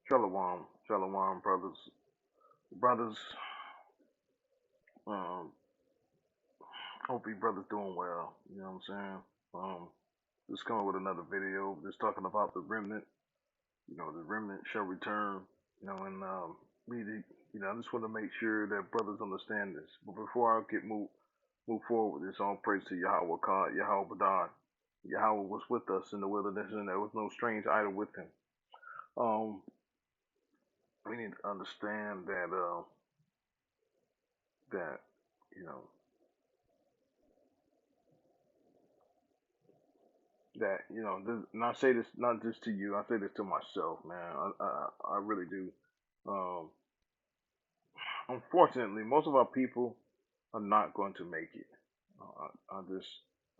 Shalom, shalom, brothers. Um, hope you brothers doing well. You know what I'm saying? Just coming with another video, just talking about the remnant. The remnant shall return. And I just want to make sure that brothers understand this. But before I get move forward with this, all praise to Yahweh God, Yahweh Badad. Yahweh was with us in the wilderness, and there was no strange idol with him. Um, we need to understand that you know and I say this not just to you, I say this to myself, man. I really do. Um, Unfortunately, most of our people are not going to make it.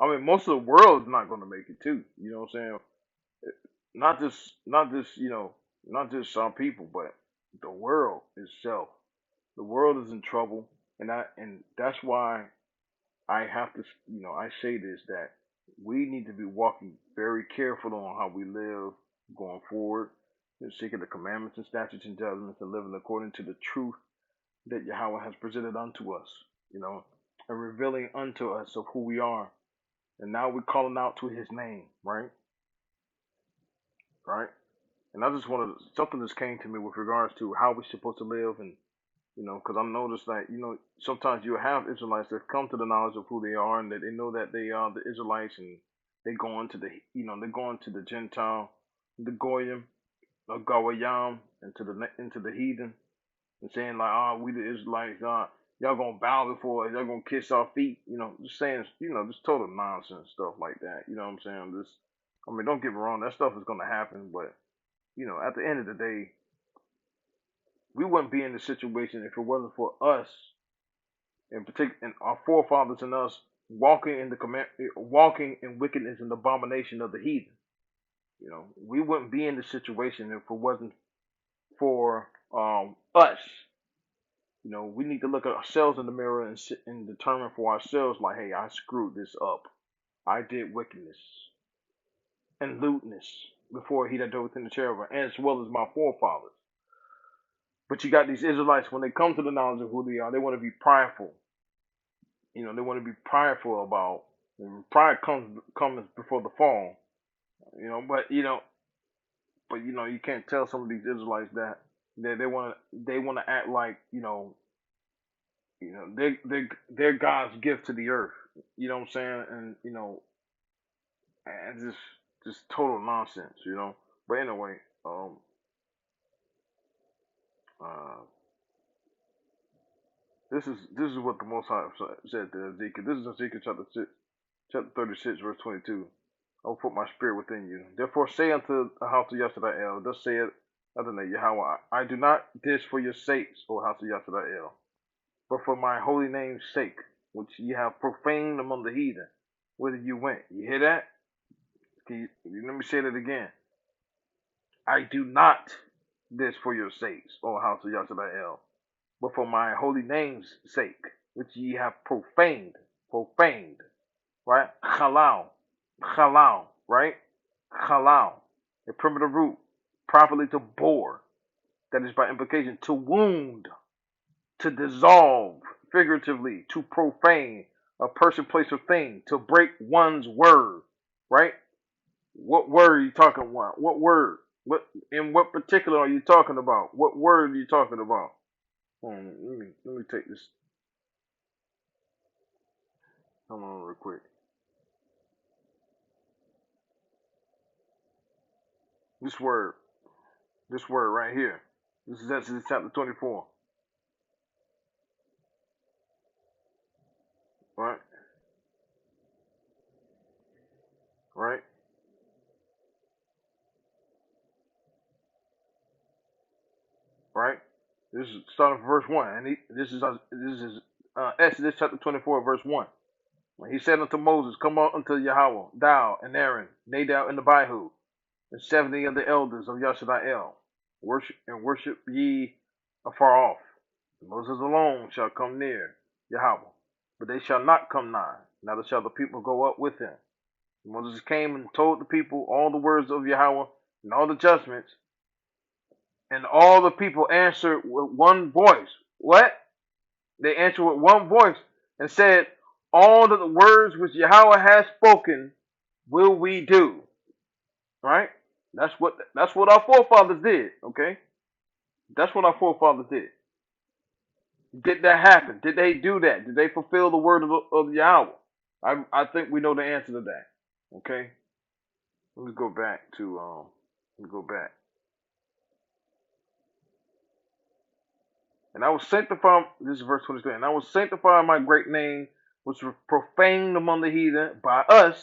I mean, most of the world is not going to make it too. You know what I'm saying? Not just not just some people, but the world itself. The world is in trouble, and that's why I have to, I say this that we need to be walking very careful on how we live going forward, and seeking the commandments and statutes and judgments and living according to the truth that Yahweh has presented unto us, you know, and revealing unto us of who we are. And now we're calling out to his name, right? Right? And I just wanted something just came to me with regards to how we're supposed to live, and because I noticed that sometimes you have Israelites that come to the knowledge of who they are, and that they know that they are the Israelites, and they go into they go into the Gentile, the Goyim, or Gawayam, into the heathen, and saying like, we the Israelites, y'all gonna bow before us, y'all gonna kiss our feet, just saying, just total nonsense stuff like that. You know what I'm saying? I mean, don't get me wrong, that stuff is gonna happen, but at the end of the day, we wouldn't be in this situation if it wasn't for us, in particular, and our forefathers and us walking in wickedness and abomination of the heathen. We wouldn't be in this situation if it wasn't for us. We need to look at ourselves in the mirror and determine for ourselves, like, hey, I screwed this up. I did wickedness and lewdness before he that dwelt within the cherubim, as well as my forefathers. But you got these Israelites, when they come to the knowledge of who they are, they want to be prideful. They want to be prideful about, pride comes before the fall. But you can't tell some of these Israelites that they want to act like they're God's gift to the earth. You know what I'm saying? And just total nonsense. But anyway, uh, this is what the Most High said to Ezekiel. This is Ezekiel chapter 36, verse 22. I will put my spirit within you. Therefore say unto the house of Yasharal, thus saith Adonai Yahweh, I do not this for your sakes, O house of Yasharal, but for my holy name's sake, which ye have profaned among the heathen, whither you went. You hear that? Let me say that again. I do not this for your sakes, O house of Yasharal, but for my holy name's sake, which ye have profaned, right? Halal, right? Halal, a primitive root, properly to bore, that is by implication, to wound, to dissolve, figuratively, to profane a person, place, or thing, to break one's word, right? What word are you talking about? What word? What particular are you talking about? What word are you talking about? Let me take this. Hold on real quick. This word, this word right here. This is Exodus chapter 24. Right? Right? Right? This is starting from verse 1. And this is Exodus chapter 24, verse 1. When he said unto Moses, come out unto Yahweh, thou and Aaron, Nadab and Abihu, and 70 of the elders of Yasharal, worship ye afar off. Moses alone shall come near Yahweh, but they shall not come nigh, neither shall the people go up with him. Moses came and told the people all the words of Yahweh and all the judgments And all the people answered with one voice. What? They answered with one voice and said, all of the words which Yahweh has spoken will we do. Right? That's what our forefathers did. Okay? That's what our forefathers did. Did that happen? Did they do that? Did they fulfill the word of Yahweh? I think we know the answer to that. Okay? Let me go back to let me go back. And I will sanctify, this is verse 23, and I will sanctify my great name, which was profaned among the heathen by us,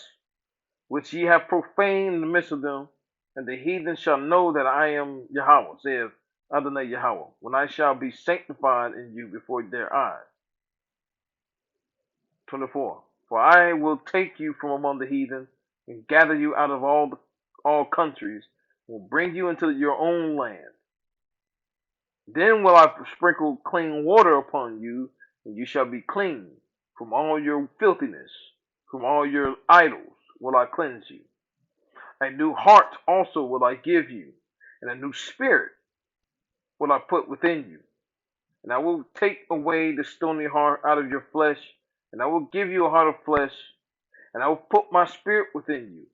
which ye have profaned in the midst of them, and the heathen shall know that I am Yahweh, saith Adonai Yahweh, when I shall be sanctified in you before their eyes. 24. For I will take you from among the heathen, and gather you out of all countries, and will bring you into your own land. Then will I sprinkle clean water upon you, and you shall be clean. From all your filthiness, from all your idols will I cleanse you. A new heart also will I give you, and a new spirit will I put within you. And I will take away the stony heart out of your flesh, and I will give you a heart of flesh, and I will put my spirit within you,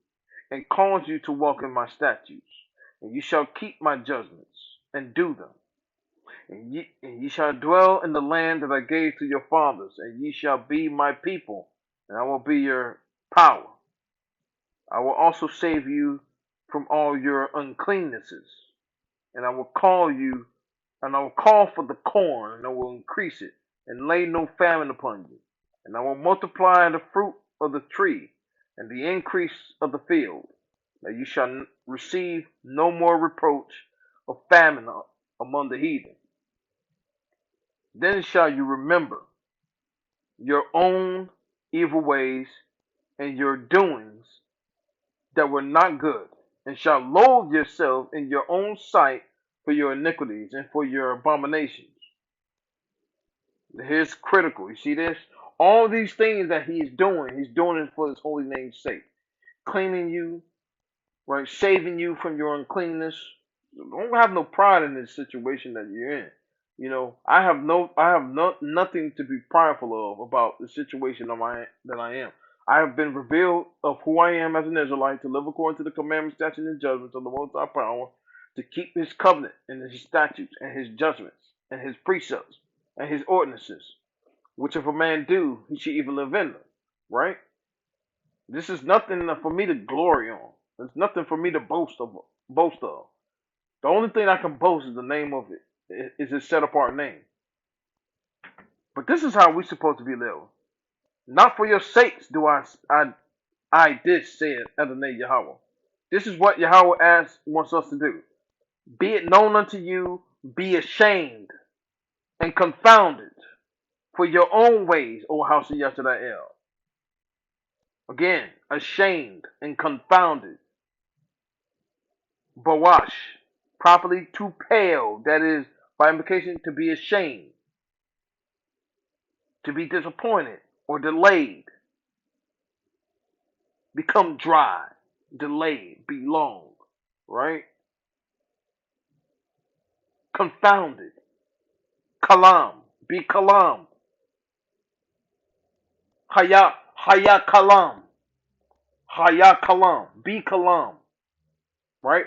and cause you to walk in my statutes. And you shall keep my judgments, and do them. And ye shall dwell in the land that I gave to your fathers, and ye shall be my people, and I will be your power. I will also save you from all your uncleannesses, and I will call you, and I will call for the corn, and I will increase it, and lay no famine upon you. And I will multiply the fruit of the tree, and the increase of the field, that you shall receive no more reproach of famine among the heathen. Then shall you remember your own evil ways and your doings that were not good, and shall loathe yourself in your own sight for your iniquities and for your abominations. Here's critical. You see this? All these things that he's doing it for his holy name's sake. Cleaning you, right? Saving you from your uncleanness. Don't have no pride in this situation that you're in. You know, I have nothing to be prideful of about the situation that I am. I have been revealed of who I am as an Israelite to live according to the commandments, statutes, and judgments of the Most High power, to keep His covenant and His statutes and His judgments and His precepts and His ordinances, which if a man do, he should even live in them. Right? This is nothing for me to glory on. It's nothing for me to boast of. The only thing I can boast is the name of it. Is His set apart name. But this is how we're supposed to be living. Not for your sakes do I this, said Adonai Yahweh. This is what Yahweh wants us to do. Be it known unto you, be ashamed and confounded for your own ways, O house of Yasharal. Again, ashamed and confounded. Bawash, properly to pale, that is, by implication, to be ashamed, to be disappointed or delayed, become dry, delayed, be long, right? Confounded, kalam, be kalam, haya kalam, be kalam, right?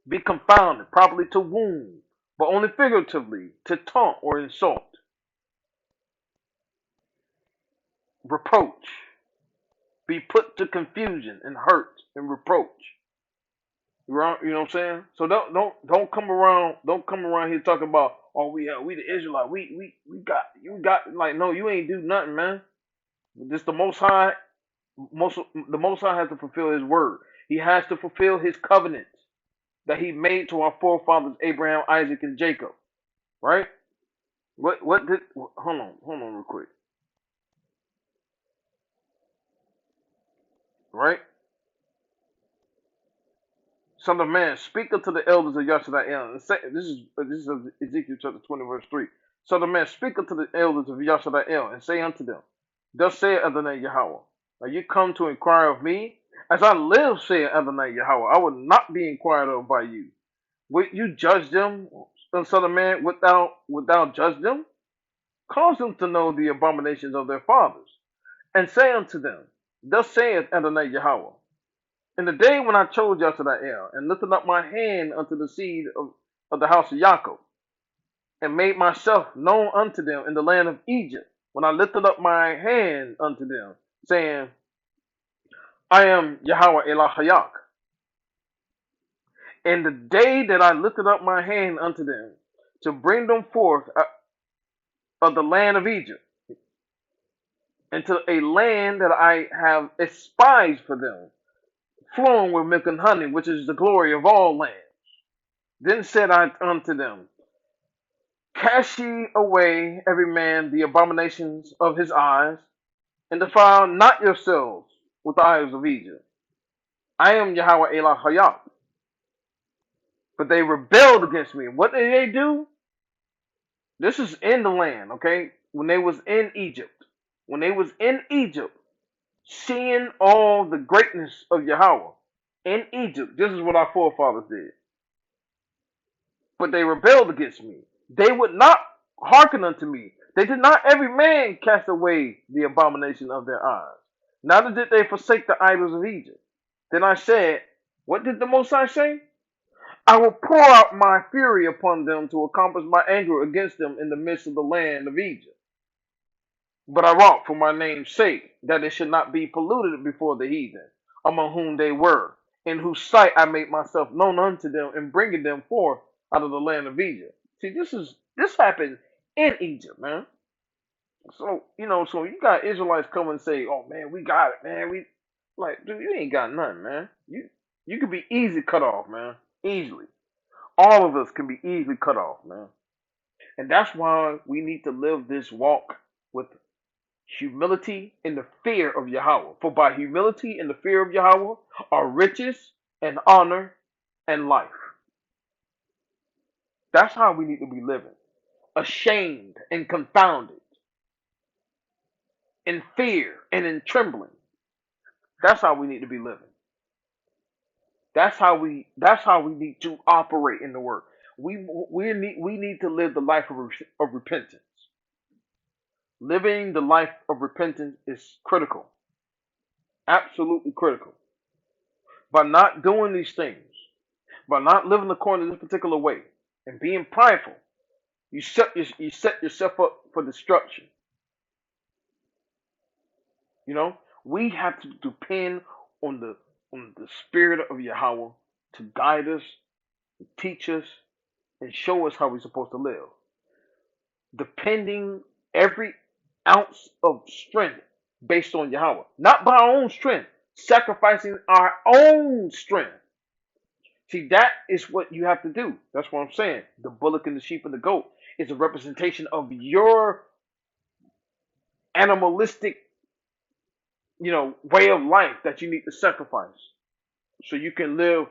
Be confounded, properly to wound, but only figuratively, to taunt or insult. Reproach, be put to confusion and hurt and reproach. You know what I'm saying? So don't come around here talking about, oh, we the Israelite, we got you got, like, no, you ain't do nothing, man. This the Most High has to fulfill His word. He has to fulfill His covenant that He made to our forefathers Abraham, Isaac, and Jacob. Right? What did? Hold on, real quick. Right? Son of man, speak unto the elders of Yasharal. This is Ezekiel chapter 20, verse 3. Son of man, speak unto the elders of Yasharal, and say unto them, thus saith Adonai Yahweh, are you come to inquire of me? As I live, saith Adonai Yahweh, I will not be inquired of by you. Would you judge them, son of man, without judge them? Cause them to know the abominations of their fathers, and say unto them, Thus saith Adonai Yahweh, in the day when I chose Yasharal, and lifted up my hand unto the seed of the house of Jacob, and made myself known unto them in the land of Egypt, when I lifted up my hand unto them, saying, I am Yahweh Elah in the day that I lifted up my hand unto them, to bring them forth of the land of Egypt, into a land that I have espised for them, flowing with milk and honey, which is the glory of all lands. Then said I unto them, Cast ye away every man the abominations of his eyes, and defile not yourselves with the idols of Egypt. I am Yahweh Elah. But they rebelled against me. What did they do? This is in the land, okay? When they was in Egypt. When they was in Egypt, seeing all the greatness of Yahweh in Egypt, this is what our forefathers did. But they rebelled against me. They would not hearken unto me. They did not every man cast away the abomination of their eyes. Neither did they forsake the idols of Egypt. Then I said, what did the Most High say? I will pour out my fury upon them to accomplish my anger against them in the midst of the land of Egypt. But I wrought for my name's sake, that it should not be polluted before the heathen, among whom they were, in whose sight I made myself known unto them, in bringing them forth out of the land of Egypt. See, this happened in Egypt, man. So so you got Israelites come and say, "Oh man, we got it, man. We like, dude, you ain't got nothing, man. You could be easily cut off, man. Easily, all of us can be easily cut off, man. And that's why we need to live this walk with humility and the fear of Yahweh. For by humility and the fear of Yahweh are riches and honor and life. That's how we need to be living. Ashamed and confounded, in fear and in trembling. That's how we need to be living. That's how we need to operate in the work. We need to live the life of repentance. Living the life of repentance is critical. Absolutely critical. By not doing these things, by not living according to this particular way, and being prideful, you set yourself up for destruction. You know, we have to depend on the spirit of Yahweh to guide us, teach us, and show us how we're supposed to live. Depending every ounce of strength based on Yahweh, not by our own strength, sacrificing our own strength. See, that is what you have to do. That's what I'm saying. The bullock and the sheep and the goat is a representation of your animalistic, way of life that you need to sacrifice so you can live,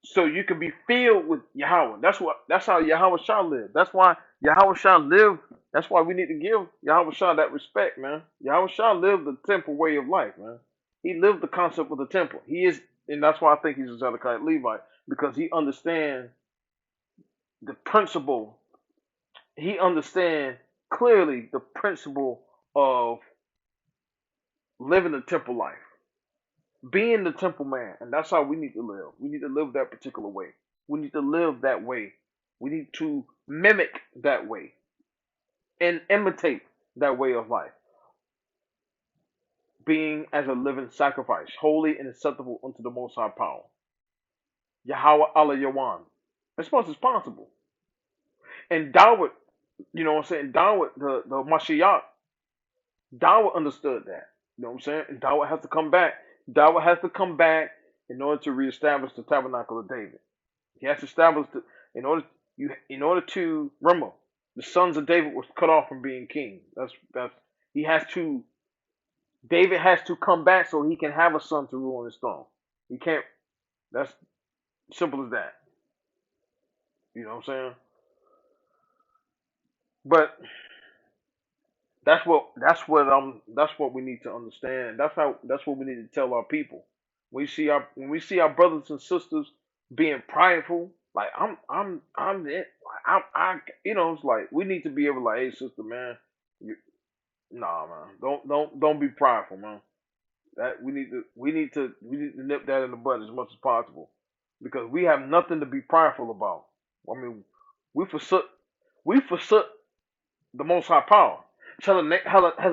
so you can be filled with Yahweh. That's how Yahweh shall live. That's why Yahweh shall live. That's why we need to give Yahweh shall that respect, man. Yahweh shall live the temple way of life, man. He lived the concept of the temple. He is, and that's why I think he's a Zedekiah Levite, because he understands the principle. He understands clearly the principle of living the temple life, being the temple man, and that's how we need to live. We need to live that particular way. We need to live that way. We need to mimic that way and imitate that way of life, being as a living sacrifice, holy and acceptable unto the Most High power. Yahweh Allah Yawan. As much as possible. And Dawud, you know what I'm saying? Dawud, the Mashiach, Dawud understood that. You know what I'm saying? And Dawud has to come back. Dawud has to come back in order to reestablish the tabernacle of David. He has to establish in order to remember, the sons of David was cut off from being king. That's he has to David has to come back so he can have a son to rule on his throne. He can't. That's simple as that. You know what I'm saying? But that's what we need to understand. That's what we need to tell our people. We see our when we see our brothers and sisters being prideful, Like I'm it. It's like we need to be able to like, hey, sister, man, you, nah, man, don't be prideful, man. That we need to nip that in the bud as much as possible, because we have nothing to be prideful about. I mean, we forsook we forsook the Most High power. Has a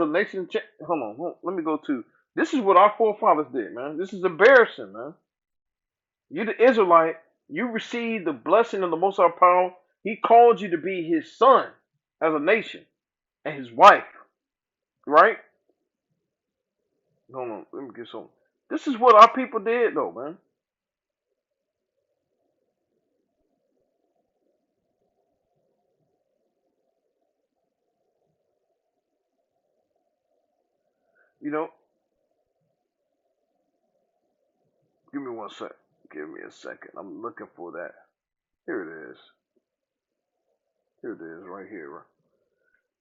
nation changed? Hold on, let me go to. This is what our forefathers did, man. This is embarrassing, man. You the Israelite, you received the blessing of the Most High power. He called you to be His son as a nation and His wife, right? Hold on, let me get some. This is what our people did, though, man. You know, give me one sec. Give me a second. I'm looking for that. Here it is. Here it is, right here.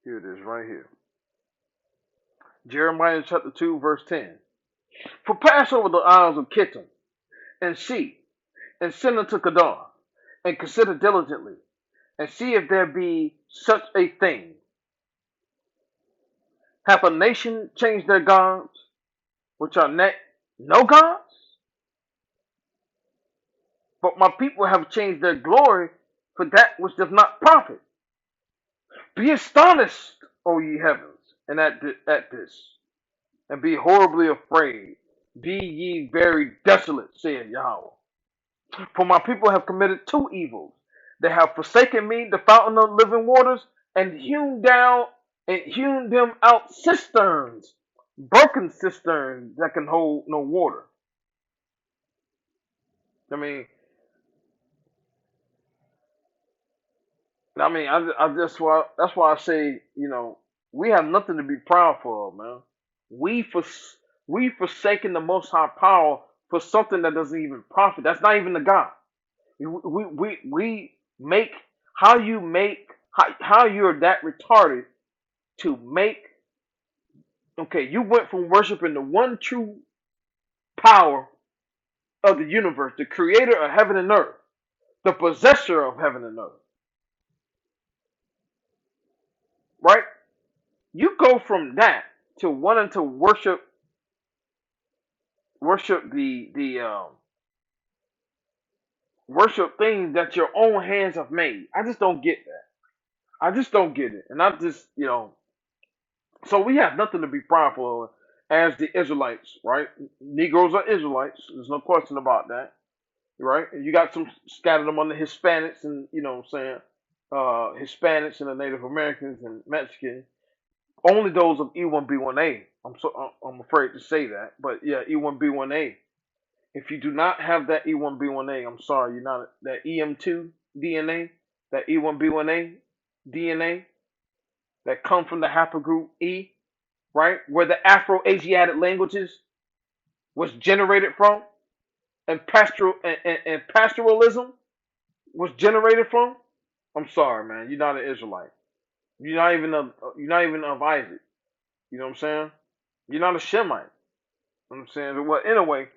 Here it is, right here. Jeremiah chapter 2, verse 10. For pass over the isles of Kittim, and see, and send unto Kedar, and consider diligently, and see if there be such a thing. Hath a nation changed their gods, which are no gods? But my people have changed their glory for that which does not profit. Be astonished, O ye heavens, and at this, and be horribly afraid. Be ye very desolate, saith Yahweh. For my people have committed two evils. They have forsaken me, the fountain of living waters, and hewn them out cisterns, broken cisterns that can hold no water. I mean, that's why I say, we have nothing to be proud for, man. We for we forsaken the Most High power for something that doesn't even profit. That's not even the God. We make how you're that retarded to make. Okay, you went from worshiping the one true power of the universe, the creator of heaven and earth, the possessor of heaven and earth, right? You go from that to wanting to worship worship things that your own hands have made. I just don't get that. I just don't get it. And I just, so we have nothing to be prideful of as the Israelites, right? Negroes are Israelites. There's no question about that, right? And you got some scattered among the Hispanics and, what I'm saying, Hispanics and the Native Americans and Mexicans. Only those of E1B1A. I'm afraid to say that, but yeah, E1B1A. If you do not have that E1B1A, I'm sorry, you're not that EM2 DNA, that E1B1A DNA that come from the haplogroup E, right? Where the Afro-Asiatic languages was generated from, and pastoralism was generated from. I'm sorry, man. You're not an Israelite. You're not even of Isaac. You know what I'm saying? You're not a Shemite. You know what I'm saying? Well, anyway,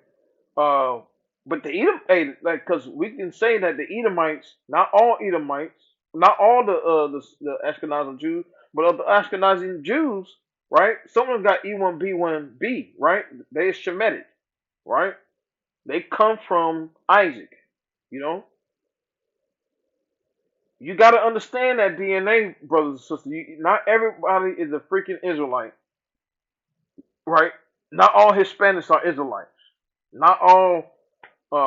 uh, but the Edom, hey, like, because we can say that the Edomites, not all Edomites, not all the Ashkenazi Jews, but of the Ashkenazi Jews, right? Some of them got E1B1B, right? They are Shemitic, right? They come from Isaac. You know, you got to understand that DNA, brothers and sisters. Not everybody is a freaking Israelite, right? Not all Hispanics are Israelites. Not all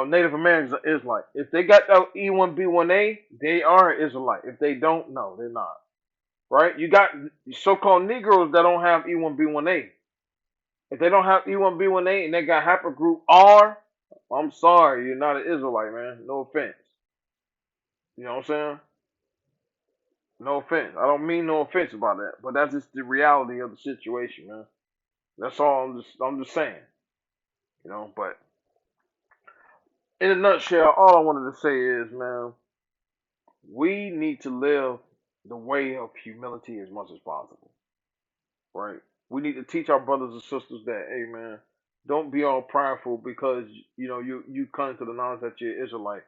Native Americans are Israelite. If they got that E1B1A, they are an Israelite. If they don't, no, they're not. Right? You got so-called Negroes that don't have E1B1A. If they don't have E1B1A and they got haplogroup R, I'm sorry, you're not an Israelite, man. No offense. You know what I'm saying? No offense. I don't mean no offense about that, but that's just the reality of the situation, man. That's all. I'm just saying. But in a nutshell, all I wanted to say is, man, we need to live the way of humility as much as possible, right? We need to teach our brothers and sisters that, hey, man, don't be all prideful because you come to the knowledge that you're Israelite.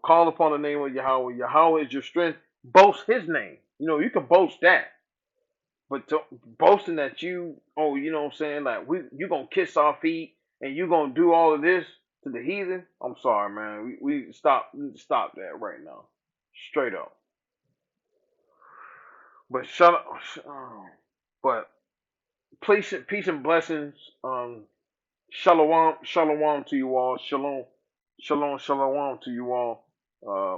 Call upon the name of Yahweh. Yahweh is your strength. Boast his name. You can boast that. But boasting that what I'm saying, like you gonna kiss our feet and you gonna do all of this to the heathen. I'm sorry, man. We stop that right now, straight up. But shut up. But peace and blessings. Shalom to you all. Shalom to you all.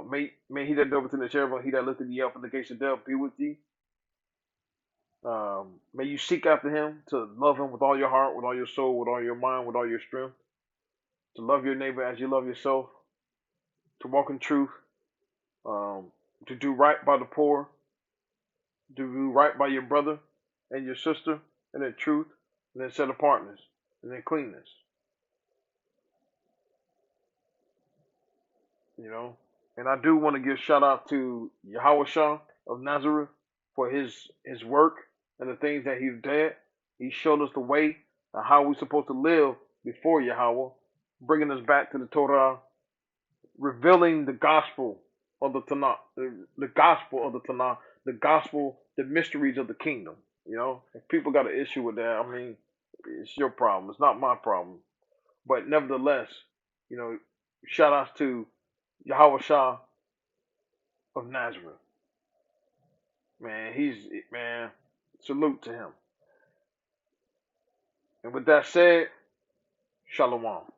May he that dwelleth in the cherubim, he that lifted thee up from the gates of death, be with thee. May you seek after him to love him with all your heart, with all your soul, with all your mind, with all your strength. To love your neighbor as you love yourself. To walk in truth. To do right by the poor. To do right by your brother and your sister, and in truth, and in set apartness, and in cleanness. And I do want to give shout out to Yahweh Shah of Nazareth for his work and the things that he's did. He showed us the way of how we're supposed to live before Yahweh, bringing us back to the Torah, revealing the gospel of the Tanakh, the gospel of the Tanakh, the mysteries of the kingdom. If people got an issue with that, I mean, it's your problem. It's not my problem. But nevertheless, shout outs to Yahweh Shah of Nazareth. Man, salute to him. And with that said, Shalom.